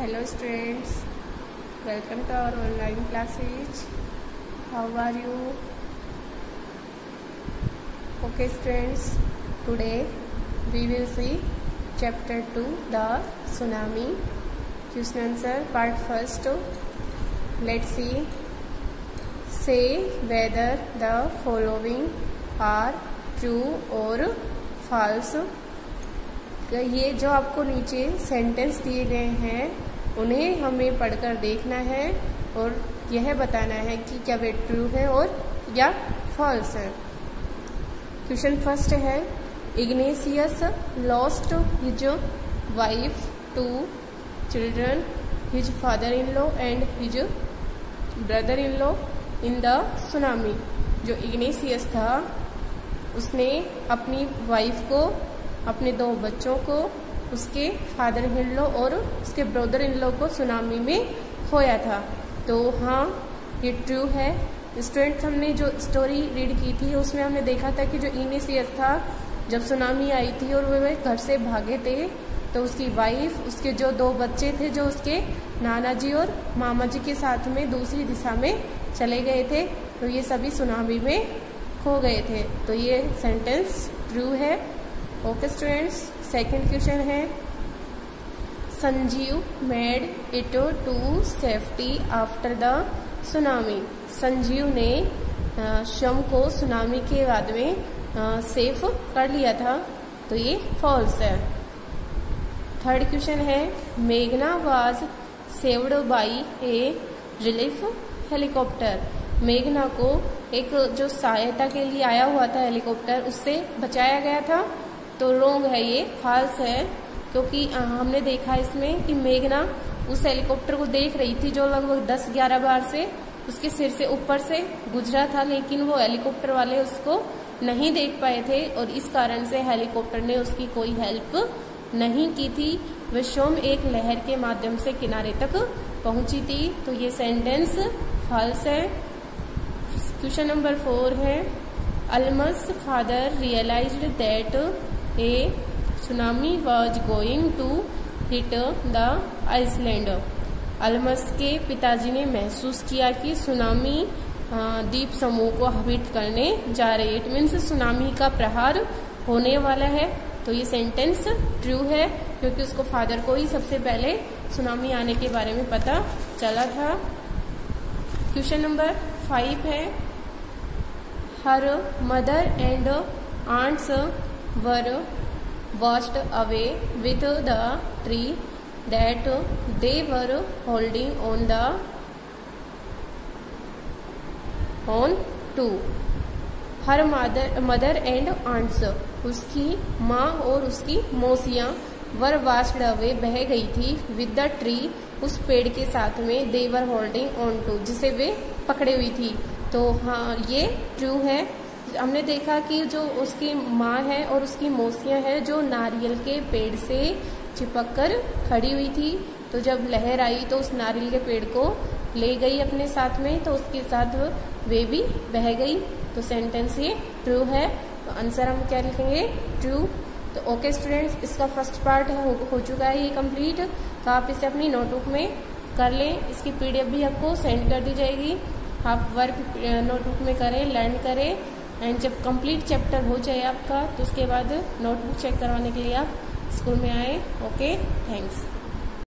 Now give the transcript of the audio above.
Hello students, welcome to our online classes. How are you? Okay students, today we will see chapter 2, the tsunami. Question answer part first. Let's see. Say whether the following are true or false. ये जो आपको नीचे sentence दिए गए हैं उन्हें हमें पढ़कर देखना है और यह बताना है कि क्या वे ट्रू है और या फॉल्स है। क्वेश्चन फर्स्ट है, Ignatius lost his wife, 2 children, his father in law and his brother in law in the tsunami. जो इग्नेशियस था उसने अपनी वाइफ को, अपने 2 बच्चों को, उसके फादर इन लॉ और उसके ब्रदर इन लॉ को सुनामी में खोया था। तो हाँ, ये ट्रू है। स्टूडेंट्स, हमने जो स्टोरी रीड की थी उसमें हमने देखा था कि जो इग्नेशियस था, जब सुनामी आई थी और वे घर से भागे थे तो उसकी वाइफ, उसके जो 2 बच्चे थे जो उसके नाना जी और मामा जी के साथ में दूसरी दिशा में चले गए थे, तो ये सभी सुनामी में खो गए थे। तो ये सेंटेंस ट्रू है। ओके स्टूडेंट्स, सेकंड क्वेश्चन है, Sanjeev made it to safety after the tsunami. Sanjeev ने शम को सुनामी के बाद में सेफ कर लिया था, तो ये फॉल्स है। थर्ड क्वेश्चन है, मेघना was saved by A relief helicopter. मेघना को एक जो सहायता के लिए आया हुआ था हेलीकॉप्टर, उससे बचाया गया था। तो रॉन्ग है, ये फॉल्स है, क्योंकि हमने देखा इसमें कि मेघना उस हेलीकॉप्टर को देख रही थी जो लगभग 10-11 बार से उसके सिर से ऊपर से गुजरा था, लेकिन वो हेलीकॉप्टर वाले उसको नहीं देख पाए थे और इस कारण से हेलीकॉप्टर ने उसकी कोई हेल्प नहीं की थी। वह स्वयं एक लहर के माध्यम से किनारे तक पहुंची थी। तो ये सेंटेंस फॉल्स है। क्वेश्चन नंबर 4 है, Almas father realised that a tsunami was going to hit the island. Almas के पिताजी ने महसूस किया कि सुनामी द्वीप समूह को हिट करने जा रही है। इट मीन्स सुनामी का प्रहार होने वाला है। तो ये सेंटेंस ट्रू है, क्योंकि उसको फादर को ही सबसे पहले सुनामी आने के बारे में पता चला था। क्वेश्चन नंबर 5 है, her mother and aunts were washed away with the tree that they were holding on to। Her mother and aunts, उसकी माँ और उसकी मौसियाँ, वर वाश्ड अवे बह गई थी, विद द ट्री, उस पेड़ के साथ में, दे वर होल्डिंग ऑन टू, जिसे वे पकड़े हुई थी। तो हाँ, ये ट्रू है। हमने देखा कि जो उसकी माँ है और उसकी मौसियाँ हैं जो नारियल के पेड़ से चिपक कर खड़ी हुई थी, तो जब लहर आई तो उस नारियल के पेड़ को ले गई अपने साथ में, तो उसके साथ वे भी बह गई। तो सेंटेंस ये ट्रू है। तो आंसर हम क्या लिखेंगे? ट्रू। तो ओके स्टूडेंट्स, इसका फर्स्ट पार्ट हो चुका है ये कंप्लीट। तो आप इसे अपनी नोटबुक में कर लें। इसकी PDF भी आपको सेंड कर दी जाएगी। आप वर्क नोटबुक में करें, लर्न करें, एंड जब कंप्लीट चैप्टर हो जाए आपका, तो उसके बाद नोटबुक चेक करवाने के लिए आप स्कूल में आए। Okay, thanks.